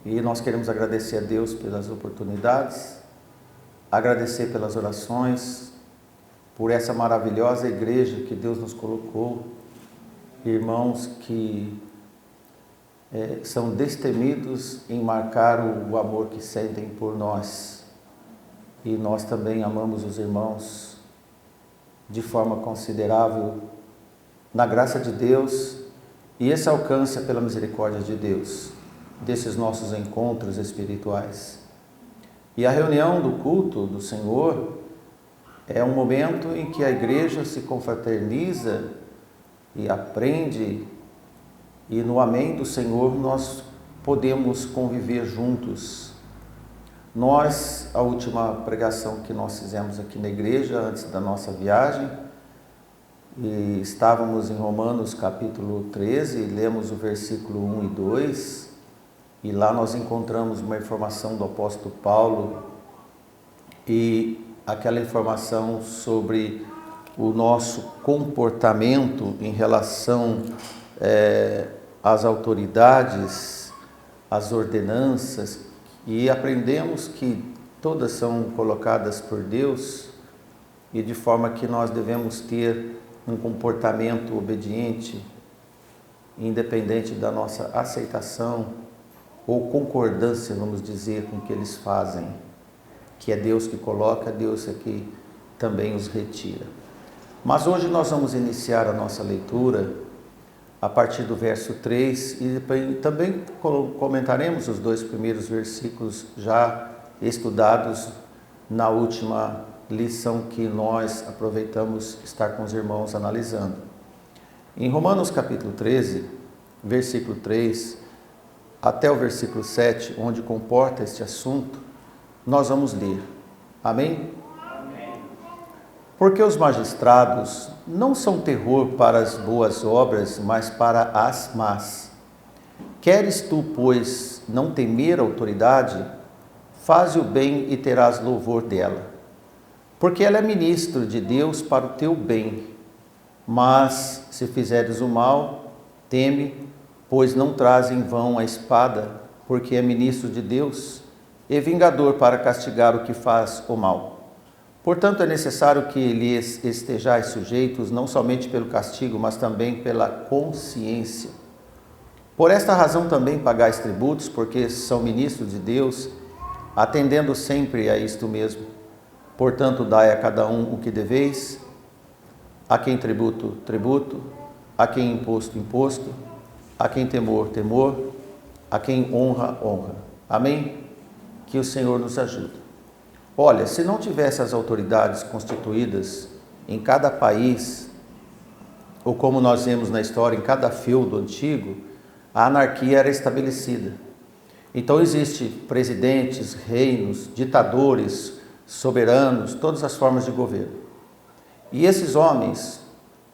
E nós queremos agradecer a Deus pelas oportunidades, agradecer pelas orações, por essa maravilhosa igreja que Deus nos colocou, irmãos que são destemidos em marcar o amor que sentem por nós. E nós também amamos os irmãos de forma considerável, na graça de Deus, e esse alcance é pela misericórdia de Deus, desses nossos encontros espirituais. E a reunião do culto do Senhor é um momento em que a igreja se confraterniza e aprende, e no amém do Senhor nós podemos conviver juntos. Nós, a última pregação que nós fizemos aqui na igreja, antes da nossa viagem, e estávamos em Romanos capítulo 13, lemos o versículo 1 e 2, e lá nós encontramos uma informação do apóstolo Paulo, e aquela informação sobre o nosso comportamento em relação às autoridades, às ordenanças, e aprendemos que todas são colocadas por Deus, e de forma que nós devemos ter um comportamento obediente, independente da nossa aceitação ou concordância, vamos dizer, com o que eles fazem, que é Deus que coloca, Deus é que também os retira. Mas hoje nós vamos iniciar a nossa leitura a partir do verso 3 e também comentaremos os 2 primeiros versículos já estudados na última lição que nós aproveitamos estar com os irmãos analisando. Em Romanos capítulo 13, versículo 3 até o versículo 7, onde comporta este assunto, nós vamos ler. Amém? Amém. Porque os magistrados não são terror para as boas obras, mas para as más. Queres tu, pois, não temer a autoridade? Faze o bem e terás louvor dela. Porque ela é ministro de Deus para o teu bem. Mas, se fizeres o mal, teme, pois não traz em vão a espada, porque é ministro de Deus e vingador para castigar o que faz o mal. Portanto, é necessário que lhes estejais sujeitos, não somente pelo castigo, mas também pela consciência. Por esta razão também pagais tributos, porque são ministros de Deus, atendendo sempre a isto mesmo. Portanto, dai a cada um o que deveis, a quem tributo, tributo, a quem imposto, imposto, a quem temor, temor, a quem honra, honra. Amém? Que o Senhor nos ajude. Olha, se não tivesse as autoridades constituídas em cada país, ou como nós vemos na história, em cada feudo antigo, a anarquia era estabelecida. Então existem presidentes, reinos, ditadores, soberanos, todas as formas de governo. E esses homens,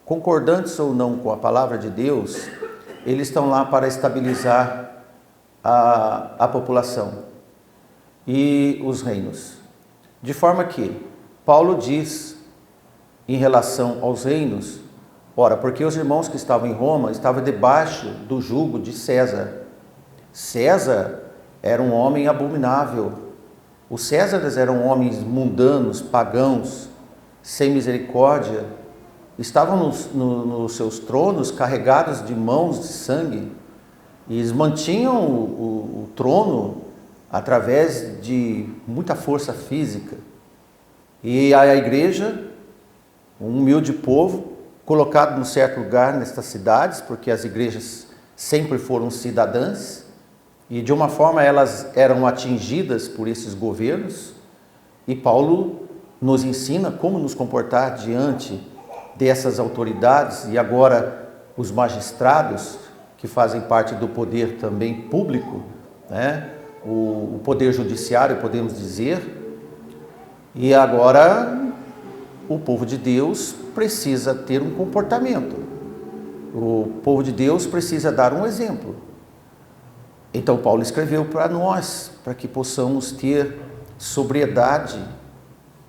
concordantes ou não com a palavra de Deus, eles estão lá para estabilizar a população e os reinos. De forma que Paulo diz em relação aos reinos, ora, porque os irmãos que estavam em Roma estavam debaixo do jugo de César. César era um homem abominável. Os Césares eram homens mundanos, pagãos, sem misericórdia, estavam nos seus tronos carregados de mãos de sangue, e eles mantinham o trono através de muita força física. E a igreja, um humilde povo, colocado num certo lugar nestas cidades, porque as igrejas sempre foram cidadãs, e de uma forma elas eram atingidas por esses governos, e Paulo nos ensina como nos comportar diante dessas autoridades, e agora os magistrados, que fazem parte do poder também público, né? O poder judiciário, podemos dizer, e agora o povo de Deus precisa ter um comportamento, o povo de Deus precisa dar um exemplo. Então Paulo escreveu para nós, para que possamos ter sobriedade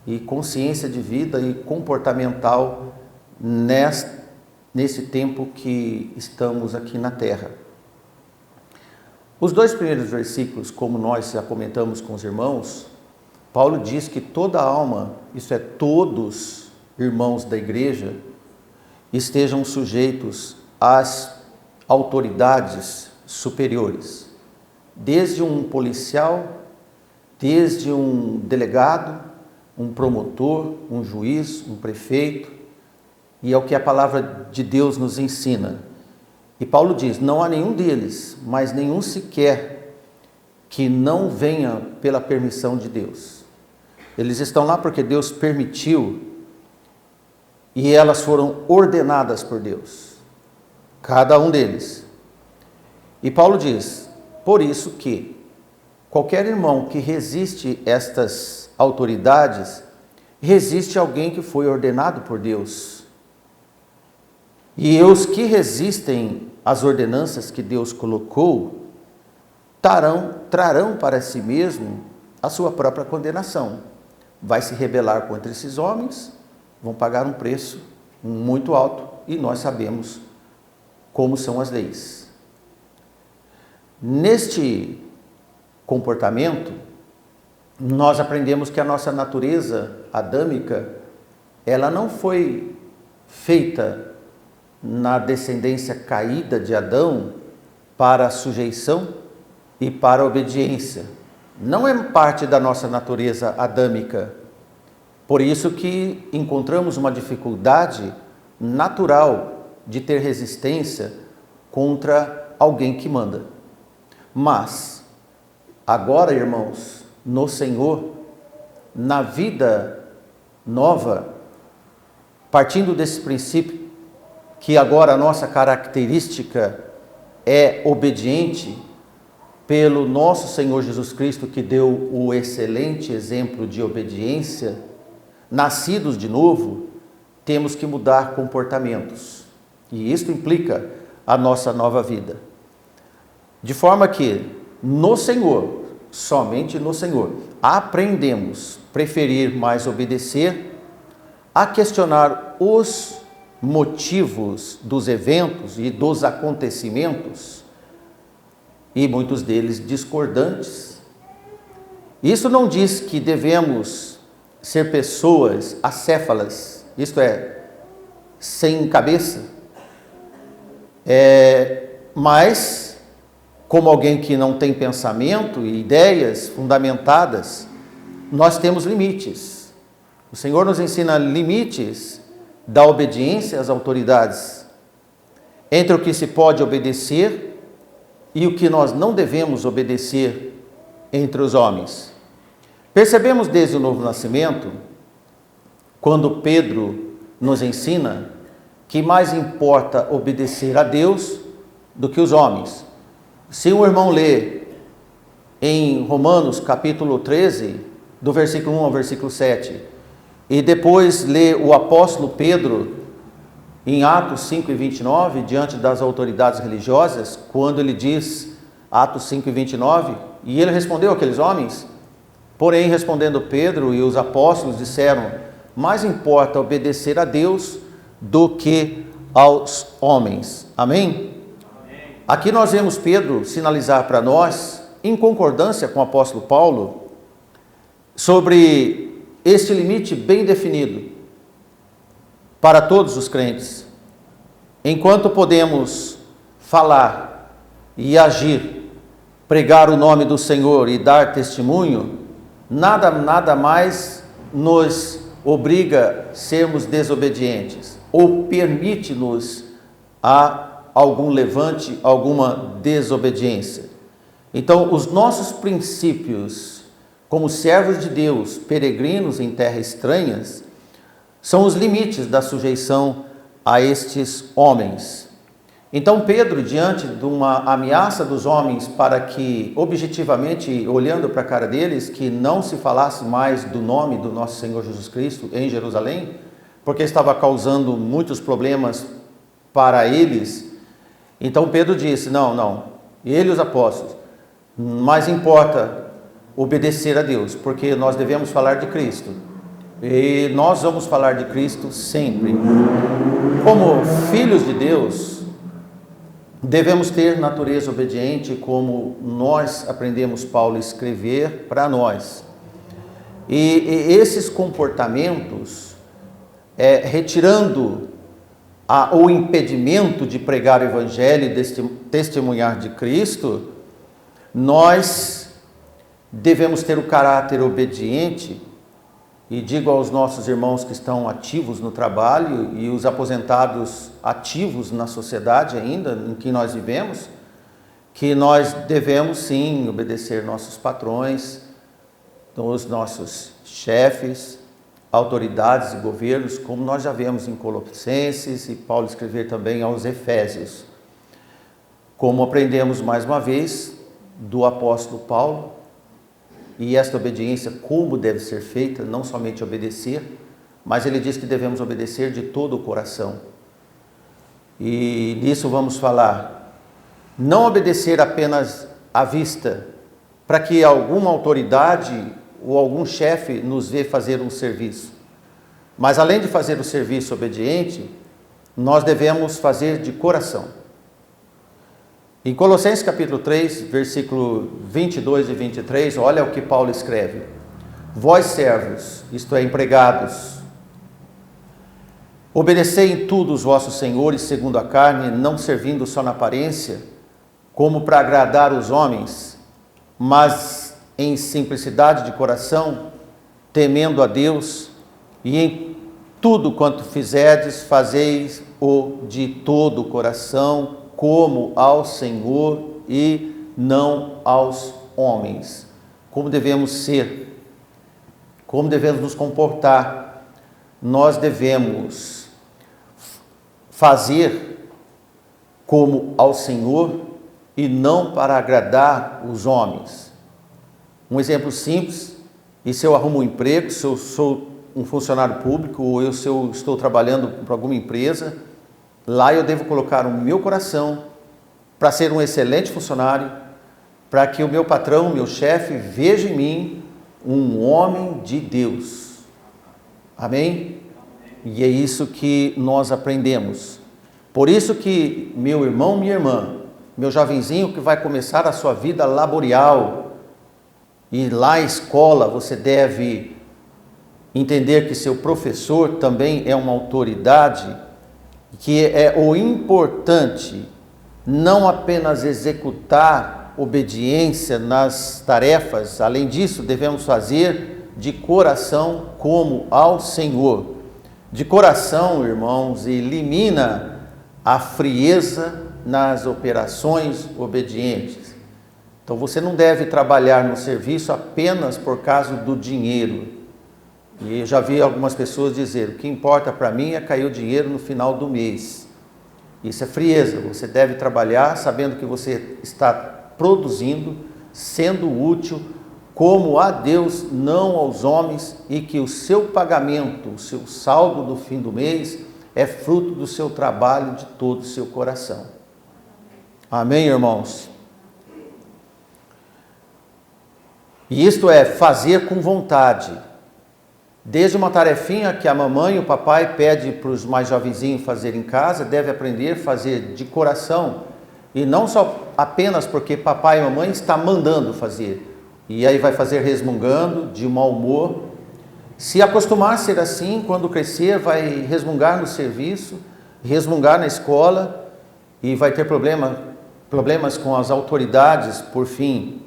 e consciência de vida e comportamental nesse, nesse tempo que estamos aqui na Terra. Os 2 primeiros versículos, como nós já comentamos com os irmãos, Paulo diz que toda alma, isso é, todos irmãos da igreja, estejam sujeitos às autoridades superiores, desde um policial, desde um delegado, um promotor, um juiz, um prefeito, e é o que a palavra de Deus nos ensina. E Paulo diz, não há nenhum deles, mas nenhum sequer, que não venha pela permissão de Deus. Eles estão lá porque Deus permitiu e elas foram ordenadas por Deus. Cada um deles. E Paulo diz, por isso que qualquer irmão que resiste estas autoridades, resiste a alguém que foi ordenado por Deus. E os que resistem às ordenanças que Deus colocou, trarão para si mesmo a sua própria condenação. Vai se rebelar contra esses homens, vão pagar um preço muito alto, e nós sabemos como são as leis. Neste comportamento, nós aprendemos que a nossa natureza adâmica, ela não foi feita na descendência caída de Adão para a sujeição e para a obediência. Não é parte da nossa natureza adâmica. Por isso que encontramos uma dificuldade natural de ter resistência contra alguém que manda. Mas, agora, irmãos, no Senhor, na vida nova, partindo desse princípio, que agora a nossa característica é obediente pelo nosso Senhor Jesus Cristo, que deu o excelente exemplo de obediência, nascidos de novo, temos que mudar comportamentos. E isso implica a nossa nova vida. De forma que, no Senhor, somente no Senhor, aprendemos a preferir mais obedecer, a questionar os motivos dos eventos e dos acontecimentos, e muitos deles discordantes. Isso não diz que devemos ser pessoas acéfalas, isto é, sem cabeça, mas como alguém que não tem pensamento e ideias fundamentadas, nós temos limites. O Senhor nos ensina limites da obediência às autoridades, entre o que se pode obedecer e o que nós não devemos obedecer entre os homens. Percebemos desde o novo nascimento, quando Pedro nos ensina que mais importa obedecer a Deus do que os homens. Se um irmão lê em Romanos capítulo 13, do versículo 1 ao versículo 7, e depois lê o apóstolo Pedro em Atos 5 e 29, diante das autoridades religiosas, quando ele diz, Atos 5 e 29, e ele respondeu àqueles homens, porém respondendo Pedro e os apóstolos disseram, mais importa obedecer a Deus do que aos homens. Amém? Amém. Aqui nós vemos Pedro sinalizar para nós, em concordância com o apóstolo Paulo, sobre este limite bem definido para todos os crentes. Enquanto podemos falar e agir, pregar o nome do Senhor e dar testemunho, nada mais nos obriga a sermos desobedientes ou permite-nos a algum levante, alguma desobediência. Então, os nossos princípios como servos de Deus, peregrinos em terras estranhas, são os limites da sujeição a estes homens. Então Pedro, diante de uma ameaça dos homens para que, objetivamente, olhando para a cara deles, que não se falasse mais do nome do nosso Senhor Jesus Cristo em Jerusalém, porque estava causando muitos problemas para eles, então Pedro disse, não, ele e os apóstolos, mais importa obedecer a Deus, porque nós devemos falar de Cristo. E nós vamos falar de Cristo sempre. Como filhos de Deus, devemos ter natureza obediente, como nós aprendemos Paulo escrever para nós. E esses comportamentos, retirando o impedimento de pregar o Evangelho e testemunhar de Cristo, nós devemos ter o caráter obediente. E digo aos nossos irmãos que estão ativos no trabalho e os aposentados ativos na sociedade ainda em que nós vivemos, que nós devemos sim obedecer nossos patrões, os nossos chefes, autoridades e governos, como nós já vemos em Colossenses e Paulo escrever também aos Efésios. Como aprendemos mais uma vez do apóstolo Paulo, e esta obediência, como deve ser feita, não somente obedecer, mas ele diz que devemos obedecer de todo o coração. E nisso vamos falar, não obedecer apenas à vista, para que alguma autoridade ou algum chefe nos vê fazer um serviço. Mas além de fazer o serviço obediente, nós devemos fazer de coração. Em Colossenses capítulo 3, versículo 22 e 23, olha o que Paulo escreve. Vós servos, isto é, empregados, obedecei em tudo os vossos senhores segundo a carne, não servindo só na aparência, como para agradar os homens, mas em simplicidade de coração, temendo a Deus, e em tudo quanto fizerdes, fazeis-o de todo o coração, como ao Senhor e não aos homens. Como devemos ser, como devemos nos comportar. Nós devemos fazer como ao Senhor e não para agradar os homens. Um exemplo simples, e se eu arrumo um emprego, se eu sou um funcionário público ou se eu estou trabalhando para alguma empresa, lá eu devo colocar o meu coração para ser um excelente funcionário, para que o meu patrão, meu chefe, veja em mim um homem de Deus. Amém? E é isso que nós aprendemos. Por isso que, meu irmão, minha irmã, meu jovenzinho que vai começar a sua vida laboral, e lá na escola você deve entender que seu professor também é uma autoridade, que é o importante não apenas executar obediência nas tarefas, além disso devemos fazer de coração como ao Senhor. De coração, irmãos, elimina a frieza nas operações obedientes. Então você não deve trabalhar no serviço apenas por causa do dinheiro. E eu já vi algumas pessoas dizer, o que importa para mim é cair o dinheiro no final do mês. Isso é frieza, você deve trabalhar sabendo que você está produzindo, sendo útil, como a Deus, não aos homens, e que o seu pagamento, o seu saldo do fim do mês, é fruto do seu trabalho de todo o seu coração. Amém, irmãos? E isto é fazer com vontade. Desde uma tarefinha que a mamãe e o papai pede para os mais jovenzinhos fazer em casa, deve aprender a fazer de coração, e não só apenas porque papai e mamãe está mandando fazer, e aí vai fazer resmungando, de mau humor. Se acostumar a ser assim, quando crescer vai resmungar no serviço, resmungar na escola, e vai ter problemas com as autoridades, por fim.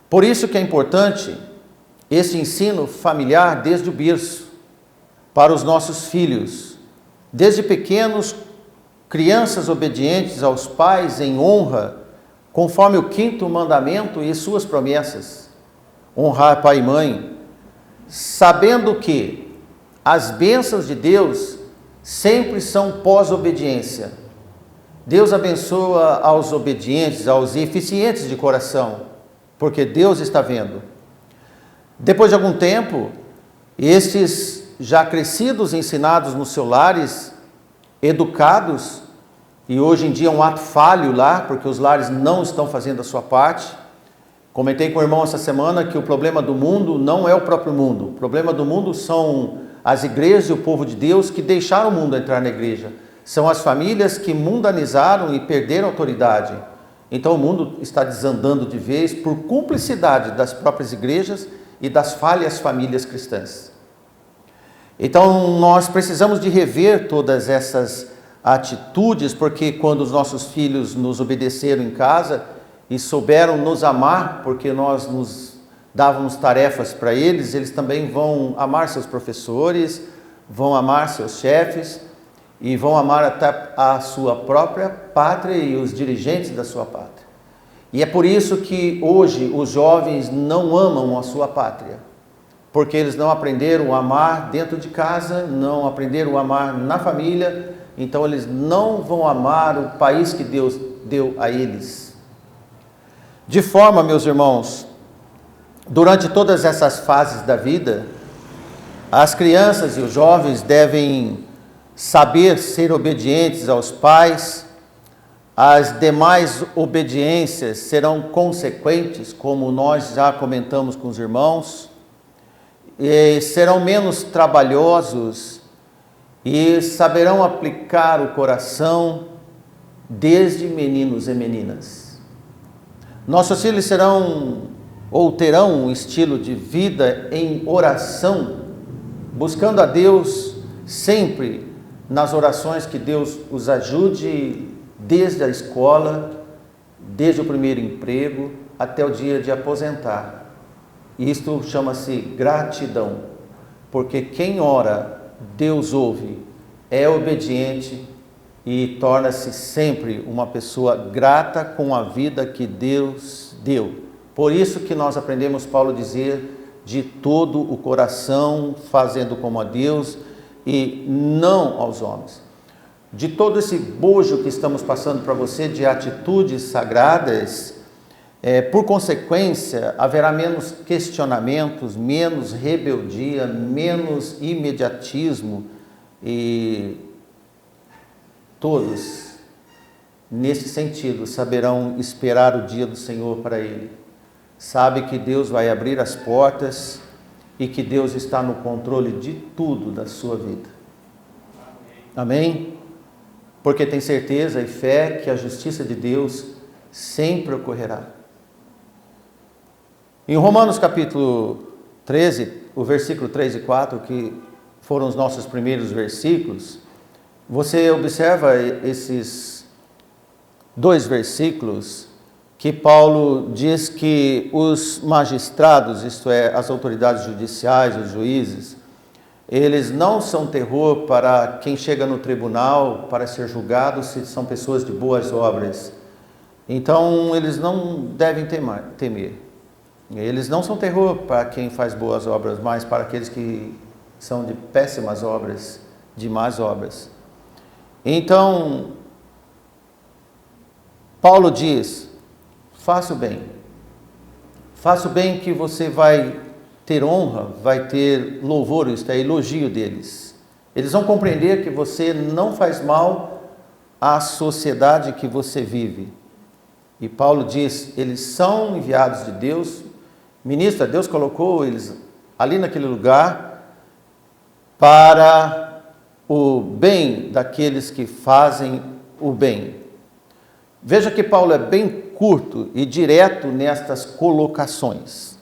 Por isso que é importante esse ensino familiar desde o berço, para os nossos filhos. Desde pequenos, crianças obedientes aos pais em honra, conforme o 5º mandamento e suas promessas. Honrar pai e mãe, sabendo que as bênçãos de Deus sempre são pós-obediência. Deus abençoa aos obedientes, aos eficientes de coração, porque Deus está vendo. Depois de algum tempo, estes já crescidos, ensinados nos seus lares, educados, e hoje em dia é um ato falho lá, porque os lares não estão fazendo a sua parte. Comentei com o irmão essa semana que o problema do mundo não é o próprio mundo. O problema do mundo são as igrejas e o povo de Deus que deixaram o mundo entrar na igreja. São as famílias que mundanizaram e perderam autoridade. Então o mundo está desandando de vez por cumplicidade das próprias igrejas e das falhas famílias cristãs. Então nós precisamos de rever todas essas atitudes, porque quando os nossos filhos nos obedeceram em casa e souberam nos amar, porque nós nos dávamos tarefas para eles, eles também vão amar seus professores, vão amar seus chefes e vão amar até a sua própria pátria e os dirigentes da sua pátria. E é por isso que hoje os jovens não amam a sua pátria, porque eles não aprenderam a amar dentro de casa, não aprenderam a amar na família, então eles não vão amar o país que Deus deu a eles. De forma, meus irmãos, durante todas essas fases da vida, as crianças e os jovens devem saber ser obedientes aos pais. As demais obediências serão consequentes, como nós já comentamos com os irmãos, e serão menos trabalhosos e saberão aplicar o coração desde meninos e meninas. Nossos filhos serão ou terão um estilo de vida em oração, buscando a Deus sempre nas orações, que Deus os ajude desde a escola, desde o primeiro emprego até o dia de aposentar. Isto chama-se gratidão, porque quem ora, Deus ouve, é obediente e torna-se sempre uma pessoa grata com a vida que Deus deu. Por isso que nós aprendemos Paulo dizer, de todo o coração, fazendo como a Deus e não aos homens. De todo esse bojo que estamos passando para você de atitudes sagradas, por consequência, haverá menos questionamentos, menos rebeldia, menos imediatismo, e todos, nesse sentido, saberão esperar o dia do Senhor para Ele. Sabe que Deus vai abrir as portas e que Deus está no controle de tudo da sua vida. Amém? Porque tem certeza e fé que a justiça de Deus sempre ocorrerá. Em Romanos capítulo 13, o versículo 3 e 4, que foram os nossos primeiros versículos, você observa esses dois versículos que Paulo diz que os magistrados, isto é, as autoridades judiciais, os juízes, eles não são terror para quem chega no tribunal para ser julgado se são pessoas de boas obras. Então, eles não devem temer. Eles não são terror para quem faz boas obras, mas para aqueles que são de péssimas obras, de más obras. Então, Paulo diz, faça o bem. Faça o bem que você vai ter honra, vai ter louvor, isto é, elogio deles. Eles vão compreender que você não faz mal à sociedade que você vive. E Paulo diz, eles são enviados de Deus, ministro, Deus colocou eles ali naquele lugar para o bem daqueles que fazem o bem. Veja que Paulo é bem curto e direto nestas colocações.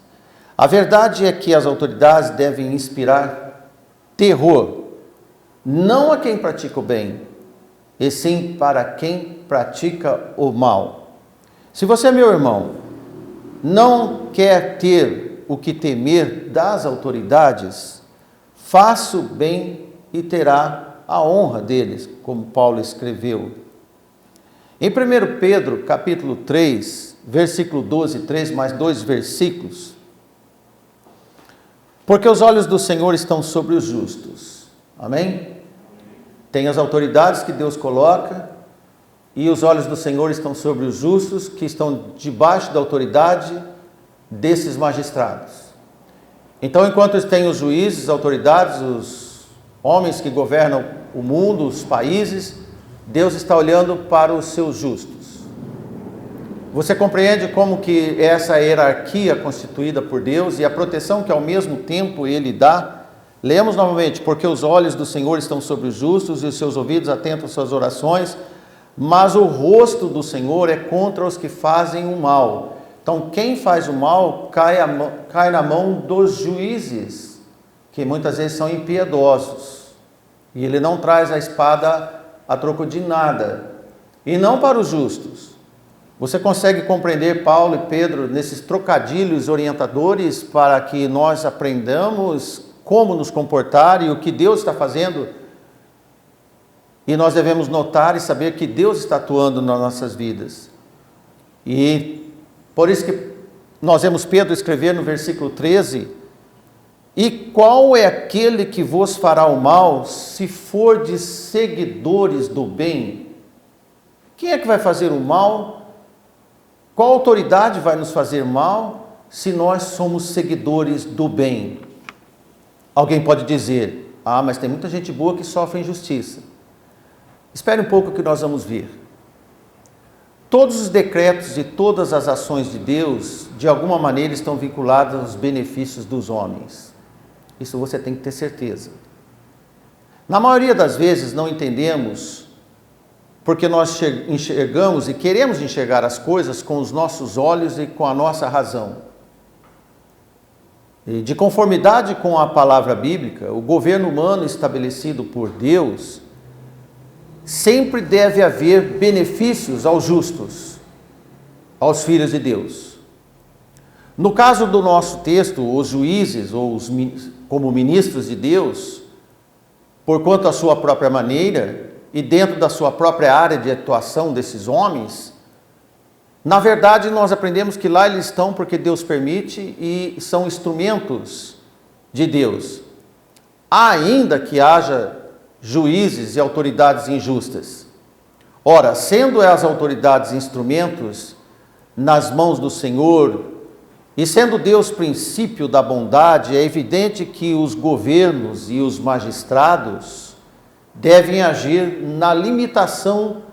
A verdade é que as autoridades devem inspirar terror, não a quem pratica o bem, e sim para quem pratica o mal. Se você, meu irmão, não quer ter o que temer das autoridades, faça o bem e terá a honra deles, como Paulo escreveu. Em 1 Pedro, capítulo 3, versículo 12 e 13, mais dois versículos. Porque os olhos do Senhor estão sobre os justos. Amém? Tem as autoridades que Deus coloca, e os olhos do Senhor estão sobre os justos, que estão debaixo da autoridade desses magistrados. Então, enquanto tem os juízes, as autoridades, os homens que governam o mundo, os países, Deus está olhando para os seus justos. Você compreende como que essa hierarquia constituída por Deus e a proteção que ao mesmo tempo Ele dá Leamos novamente: porque os olhos do Senhor estão sobre os justos e os seus ouvidos atentos às suas orações, mas o rosto do Senhor é contra os que fazem o mal. Então, quem faz o mal cai na mão dos juízes, que muitas vezes são impiedosos. E ele não traz a espada a troco de nada. E não para os justos. Você consegue compreender Paulo e Pedro nesses trocadilhos orientadores para que nós aprendamos como nos comportar e o que Deus está fazendo? E nós devemos notar e saber que Deus está atuando nas nossas vidas. E por isso que nós vemos Pedro escrever no versículo 13: e qual é aquele que vos fará o mal, se fordes seguidores do bem? Quem é que vai fazer o mal? Qual autoridade vai nos fazer mal, se nós somos seguidores do bem? Alguém pode dizer: ah, mas tem muita gente boa que sofre injustiça. Espere um pouco que nós vamos ver. Todos os decretos e todas as ações de Deus, de alguma maneira, estão vinculados aos benefícios dos homens. Isso você tem que ter certeza. Na maioria das vezes não entendemos, porque nós enxergamos e queremos enxergar as coisas com os nossos olhos e com a nossa razão. E de conformidade com a palavra bíblica, o governo humano estabelecido por Deus, sempre deve haver benefícios aos justos, aos filhos de Deus. No caso do nosso texto, os juízes, ou como ministros de Deus, por quanto à sua própria maneira e dentro da sua própria área de atuação desses homens, na verdade nós aprendemos que lá eles estão porque Deus permite e são instrumentos de Deus. Ainda que haja juízes e autoridades injustas. Ora, sendo as autoridades instrumentos nas mãos do Senhor, e sendo Deus princípio da bondade, é evidente que os governos e os magistrados devem agir na limitação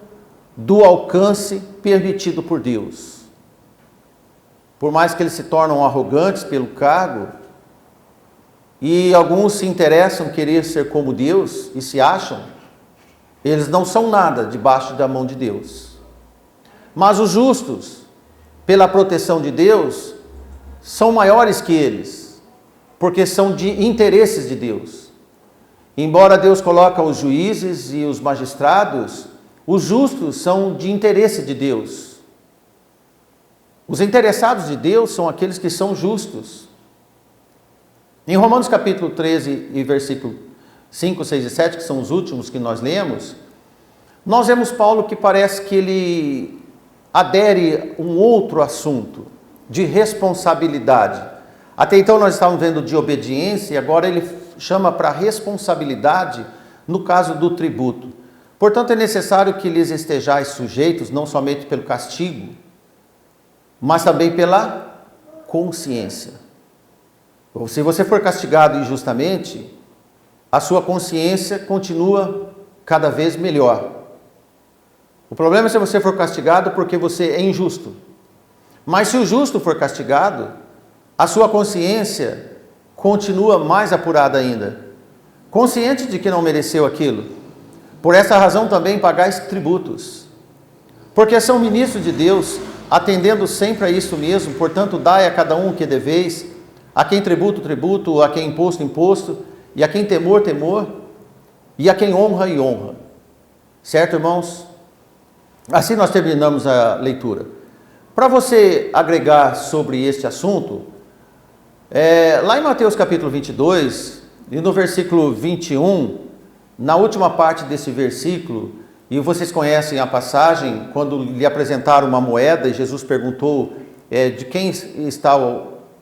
do alcance permitido por Deus. Por mais que eles se tornam arrogantes pelo cargo, e alguns se interessam em querer ser como Deus e se acham, eles não são nada debaixo da mão de Deus. Mas os justos, pela proteção de Deus, são maiores que eles, porque são de interesses de Deus. Embora Deus coloque os juízes e os magistrados, os justos são de interesse de Deus. Os interessados de Deus são aqueles que são justos. Em Romanos capítulo 13 e versículo 5, 6 e 7, que são os últimos que nós lemos, nós vemos Paulo que parece que ele adere um outro assunto, de responsabilidade. Até então nós estávamos vendo de obediência e agora ele chama para responsabilidade no caso do tributo. Portanto, é necessário que lhes estejais sujeitos, não somente pelo castigo, mas também pela consciência. Se você for castigado injustamente, a sua consciência continua cada vez melhor. O problema é se você for castigado porque você é injusto. Mas se o justo for castigado, a sua consciência continua mais apurada ainda. Consciente de que não mereceu aquilo. Por essa razão também pagais tributos. Porque são ministros de Deus, atendendo sempre a isso mesmo. Portanto, dai a cada um o que deveis. A quem tributo, tributo, a quem imposto, imposto, e a quem temor, temor, e a quem honra e honra. Certo, irmãos? Assim nós terminamos a leitura. Para você agregar sobre este assunto, lá em Mateus capítulo 22, e no versículo 21, na última parte desse versículo, e vocês conhecem a passagem, quando lhe apresentaram uma moeda, e Jesus perguntou de quem está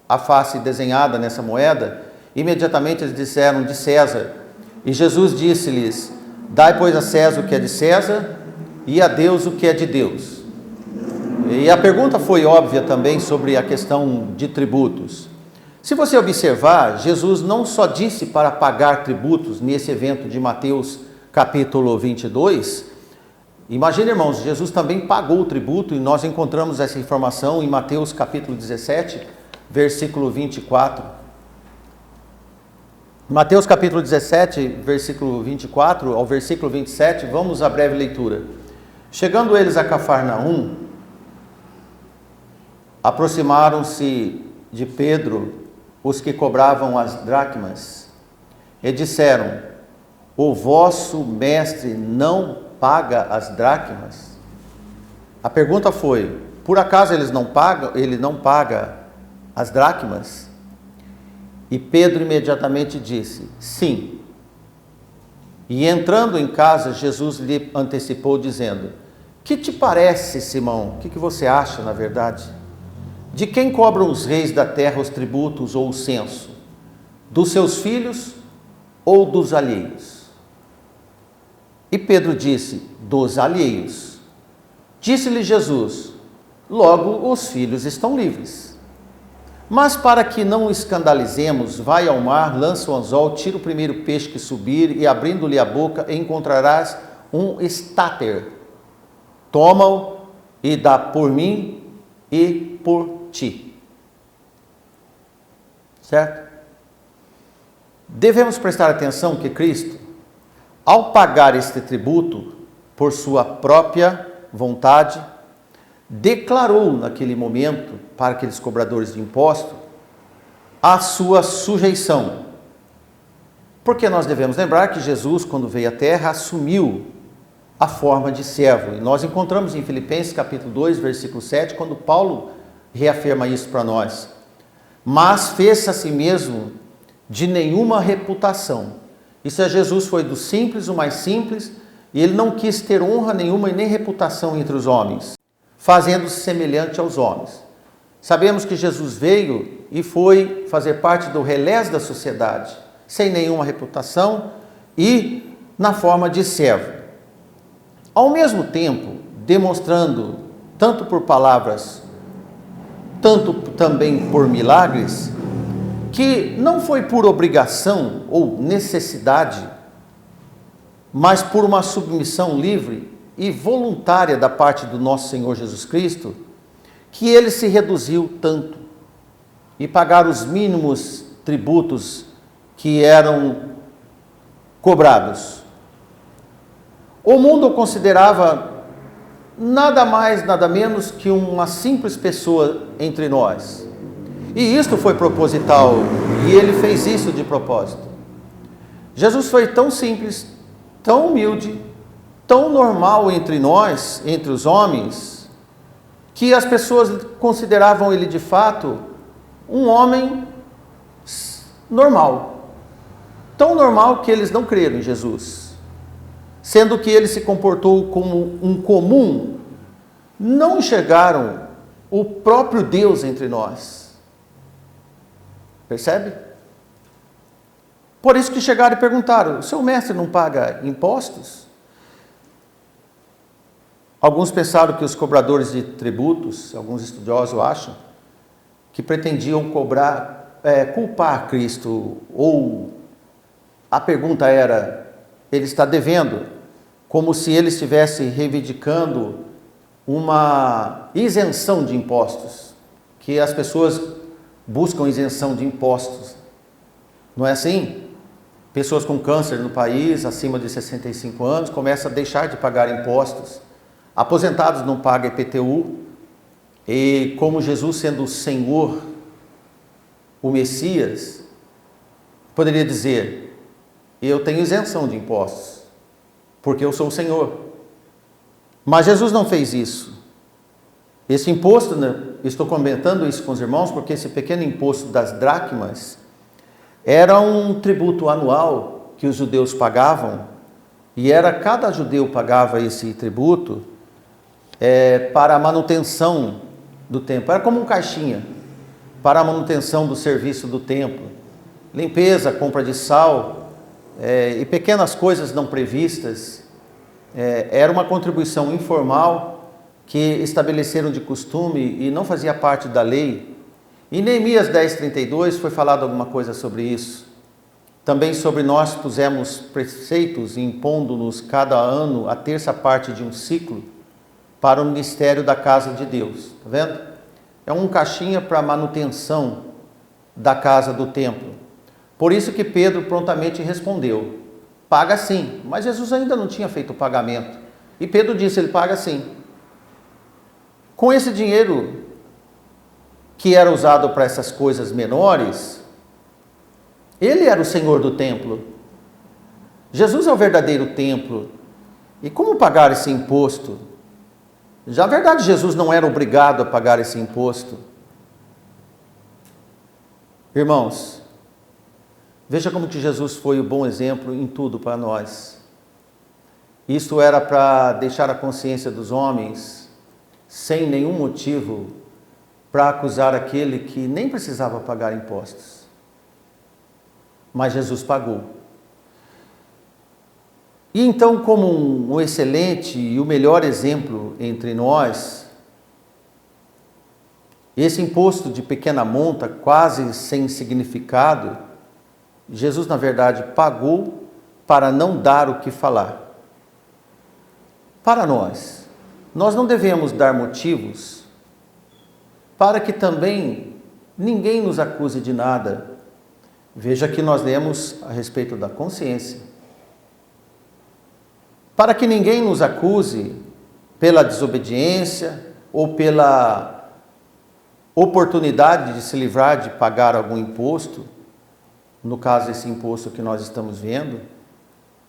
a face desenhada nessa moeda, imediatamente eles disseram: de César. E Jesus disse-lhes: dai, pois, a César o que é de César, e a Deus o que é de Deus. E a pergunta foi óbvia também sobre a questão de tributos. Se você observar, Jesus não só disse para pagar tributos nesse evento de Mateus capítulo 22, imagine, irmãos, Jesus também pagou o tributo, e nós encontramos essa informação em Mateus capítulo 17, versículo 24. Mateus capítulo 17, versículo 24 ao versículo 27, vamos à breve leitura. Chegando eles a Cafarnaum, aproximaram-se de Pedro os que cobravam as dracmas e disseram: o vosso mestre não paga as dracmas? A pergunta foi: por acaso ele não paga as dracmas? E Pedro imediatamente disse: sim. E entrando em casa, Jesus lhe antecipou dizendo: que te parece, Simão? O que você acha, na verdade? De quem cobram os reis da terra os tributos ou o censo? Dos seus filhos ou dos alheios? E Pedro disse: dos alheios. Disse-lhe Jesus: logo os filhos estão livres. Mas para que não o escandalizemos, vai ao mar, lança o anzol, tira o primeiro peixe que subir, e abrindo-lhe a boca, encontrarás um estáter. Toma-o e dá por mim e por ti. Certo? Devemos prestar atenção que Cristo, ao pagar este tributo por sua própria vontade, declarou naquele momento para aqueles cobradores de imposto a sua sujeição. Porque nós devemos lembrar que Jesus, quando veio à terra, assumiu a forma de servo. E nós encontramos em Filipenses capítulo 2, versículo 7, quando Paulo reafirma isso para nós. Mas fez-se a si mesmo de nenhuma reputação. Isso é, Jesus foi do simples o mais simples, e ele não quis ter honra nenhuma e nem reputação entre os homens, fazendo-se semelhante aos homens. Sabemos que Jesus veio e foi fazer parte do relés da sociedade, sem nenhuma reputação e na forma de servo. Ao mesmo tempo, demonstrando, tanto por palavras, tanto também por milagres, que não foi por obrigação ou necessidade, mas por uma submissão livre e voluntária da parte do nosso Senhor Jesus Cristo, que ele se reduziu tanto e pagar os mínimos tributos que eram cobrados. O mundo o considerava nada mais, nada menos que uma simples pessoa entre nós. E isto foi proposital, e ele fez isso de propósito. Jesus foi tão simples, tão humilde, tão normal entre nós, entre os homens, que as pessoas consideravam ele de fato um homem normal. Tão normal que eles não creram em Jesus. Sendo que ele se comportou como um comum, não enxergaram o próprio Deus entre nós. Percebe? Por isso que chegaram e perguntaram: o seu mestre não paga impostos? Alguns pensaram que os cobradores de tributos, alguns estudiosos acham, que pretendiam culpar Cristo, ou a pergunta era: ele está devendo, como se ele estivesse reivindicando uma isenção de impostos, que as pessoas buscam isenção de impostos. Não é assim? Pessoas com câncer no país, acima de 65 anos, começam a deixar de pagar impostos. Aposentados não pagam IPTU. E como Jesus, sendo o Senhor, o Messias, poderia dizer: eu tenho isenção de impostos, porque eu sou o Senhor. Mas Jesus não fez isso. Esse imposto, estou comentando isso com os irmãos, porque esse pequeno imposto das dracmas era um tributo anual que os judeus pagavam, e cada judeu pagava esse tributo para a manutenção do templo. Era como um caixinha para a manutenção do serviço do templo. Limpeza, compra de sal e pequenas coisas não previstas. Era uma contribuição informal que estabeleceram de costume e não fazia parte da lei. Em Neemias 10:32 foi falado alguma coisa sobre isso. Também sobre nós pusemos preceitos, impondo-nos cada ano a terça parte de um ciclo para o ministério da casa de Deus. Está vendo? É um caixinha para a manutenção da casa do templo. Por isso que Pedro prontamente respondeu: paga sim. Mas Jesus ainda não tinha feito o pagamento. E Pedro disse: ele paga sim. Com esse dinheiro que era usado para essas coisas menores, ele era o Senhor do templo. Jesus é o verdadeiro templo. E como pagar esse imposto? Já na verdade, Jesus não era obrigado a pagar esse imposto. Irmãos, veja como que Jesus foi o bom exemplo em tudo para nós. Isso era para deixar a consciência dos homens, sem nenhum motivo, para acusar aquele que nem precisava pagar impostos. Mas Jesus pagou. E então, como um excelente e o melhor exemplo entre nós, esse imposto de pequena monta, quase sem significado, Jesus, na verdade, pagou para não dar o que falar. Para nós não devemos dar motivos para que também ninguém nos acuse de nada. Veja que nós lemos a respeito da consciência. Para que ninguém nos acuse pela desobediência ou pela oportunidade de se livrar de pagar algum imposto, no caso esse imposto que nós estamos vendo.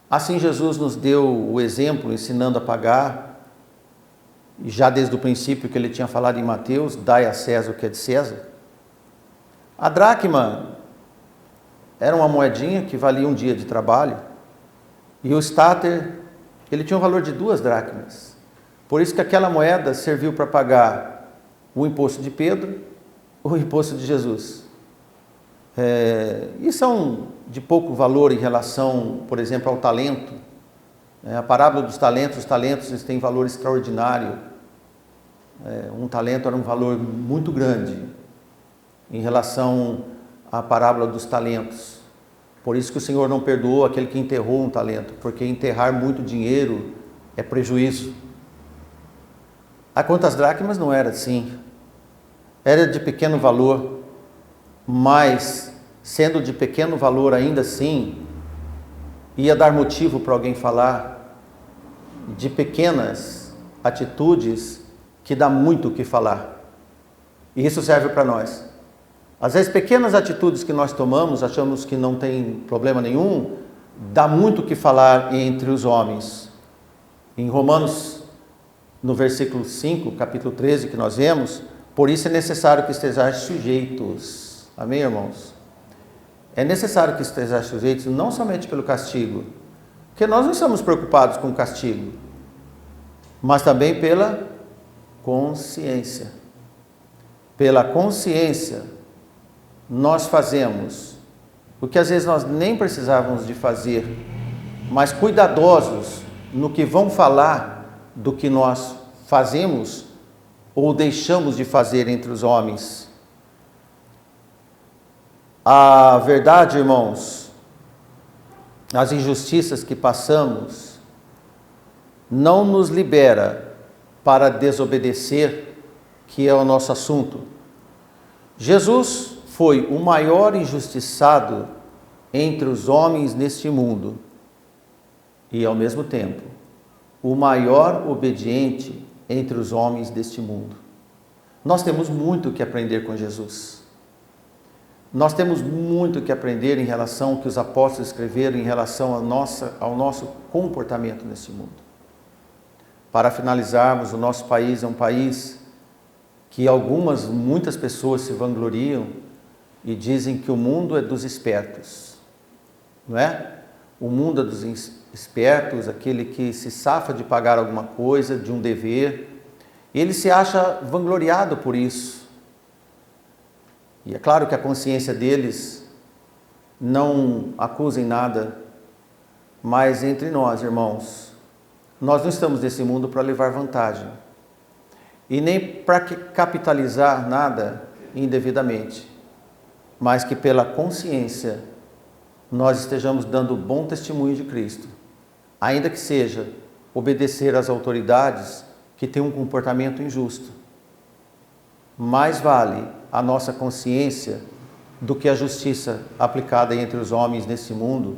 Assim Jesus nos deu o exemplo ensinando a pagar, já desde o princípio que ele tinha falado em Mateus: dai a César o que é de César. A dracma era uma moedinha que valia um dia de trabalho, e o stater, ele tinha um valor de 2 dracmas. Por isso que aquela moeda serviu para pagar o imposto de Pedro, o imposto de Jesus. E são de pouco valor em relação, por exemplo, ao talento. A parábola dos talentos, os talentos eles têm valor extraordinário. Um talento era um valor muito grande em relação à parábola dos talentos. Por isso que o Senhor não perdoou aquele que enterrou um talento, porque enterrar muito dinheiro é prejuízo. A quantas dracmas não era assim. Era de pequeno valor, mas sendo de pequeno valor ainda assim, ia dar motivo para alguém falar de pequenas atitudes que dá muito o que falar. E isso serve para nós. Às vezes pequenas atitudes que nós tomamos, achamos que não tem problema nenhum, dá muito o que falar entre os homens. Em Romanos, no versículo 5, capítulo 13, que nós vemos: por isso é necessário que estejais sujeitos. Amém, irmãos? É necessário que estejais sujeitos não somente pelo castigo, porque nós não estamos preocupados com o castigo, mas também pela consciência. Pela consciência, nós fazemos o que às vezes nós nem precisávamos de fazer, mas cuidadosos no que vão falar do que nós fazemos ou deixamos de fazer entre os homens. A verdade, irmãos, as injustiças que passamos não nos libera para desobedecer, que é o nosso assunto. Jesus foi o maior injustiçado entre os homens neste mundo e, ao mesmo tempo, o maior obediente entre os homens deste mundo. Nós temos muito que aprender com Jesus. Nós temos muito que aprender em relação ao que os apóstolos escreveram em relação ao nosso comportamento nesse mundo. Para finalizarmos, o nosso país é um país que muitas pessoas se vangloriam e dizem que o mundo é dos espertos, não é? O mundo é dos espertos, aquele que se safa de pagar alguma coisa, de um dever. Ele se acha vangloriado por isso. E é claro que a consciência deles não acusa em nada, mas entre nós, irmãos, nós não estamos nesse mundo para levar vantagem e nem para capitalizar nada indevidamente, mas que pela consciência nós estejamos dando bom testemunho de Cristo, ainda que seja obedecer às autoridades que têm um comportamento injusto. Mais vale a nossa consciência do que a justiça aplicada entre os homens nesse mundo,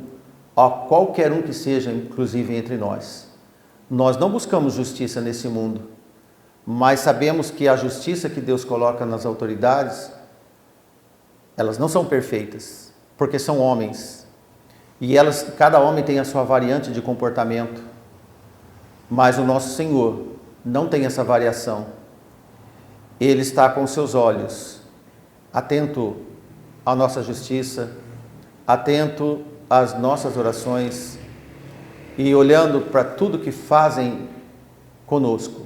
a qualquer um que seja, inclusive entre nós. Nós não buscamos justiça nesse mundo, mas sabemos que a justiça que Deus coloca nas autoridades, elas não são perfeitas, porque são homens. E cada homem tem a sua variante de comportamento. Mas o nosso Senhor não tem essa variação. Ele está com seus olhos atento à nossa justiça, atento às nossas orações e olhando para tudo que fazem conosco.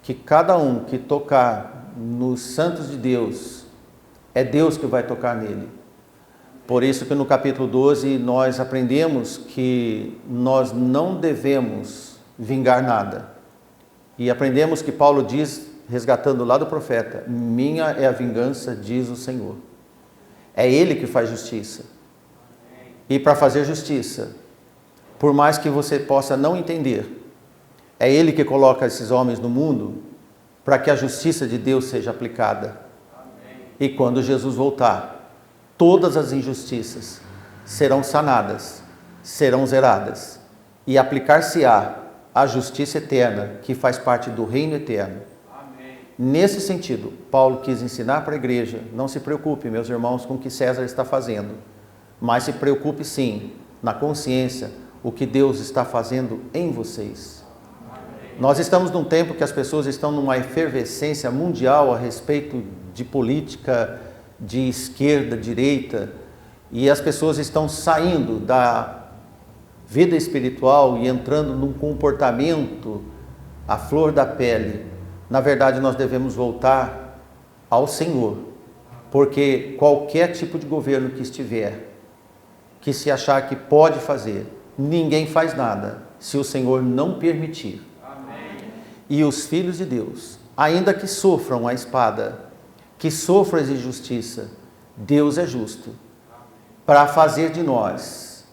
Que cada um que tocar nos santos de Deus, é Deus que vai tocar nele. Por isso que no capítulo 12 nós aprendemos que nós não devemos vingar nada. E aprendemos que Paulo diz, resgatando lá do profeta, minha é a vingança, diz o Senhor. É Ele que faz justiça. E para fazer justiça, por mais que você possa não entender, é Ele que coloca esses homens no mundo para que a justiça de Deus seja aplicada. E quando Jesus voltar, todas as injustiças serão sanadas, serão zeradas, e aplicar-se-á a justiça eterna, que faz parte do reino eterno. Amém. Nesse sentido, Paulo quis ensinar para a igreja, não se preocupe, meus irmãos, com o que César está fazendo, mas se preocupe sim, na consciência, o que Deus está fazendo em vocês. Amém. Nós estamos num tempo que as pessoas estão numa efervescência mundial a respeito de política, de esquerda, direita, e as pessoas estão saindo da vida espiritual e entrando num comportamento à flor da pele. Na verdade, nós devemos voltar ao Senhor, porque qualquer tipo de governo que estiver, que se achar que pode fazer, ninguém faz nada se o Senhor não permitir. Amém. E os filhos de Deus, ainda que sofram a espada, que sofram a injustiça, Deus é justo para fazer de nós,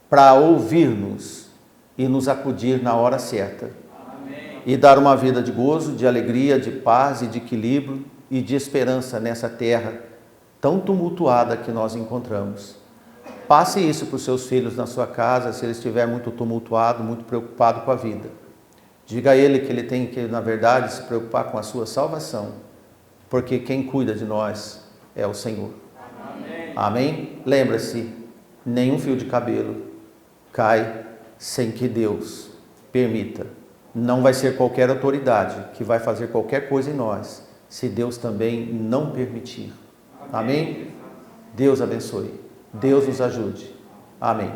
para ouvir-nos e nos acudir na hora certa. Amém. E dar uma vida de gozo, de alegria, de paz e de equilíbrio e de esperança nessa terra tão tumultuada que nós encontramos. Passe isso para os seus filhos na sua casa, se ele estiver muito tumultuado, muito preocupado com a vida. Diga a ele que ele tem que, na verdade, se preocupar com a sua salvação, porque quem cuida de nós é o Senhor. Amém? Amém? Lembra-se, nenhum fio de cabelo cai sem que Deus permita. Não vai ser qualquer autoridade que vai fazer qualquer coisa em nós, se Deus também não permitir. Amém? Deus abençoe. Deus nos ajude. Amém.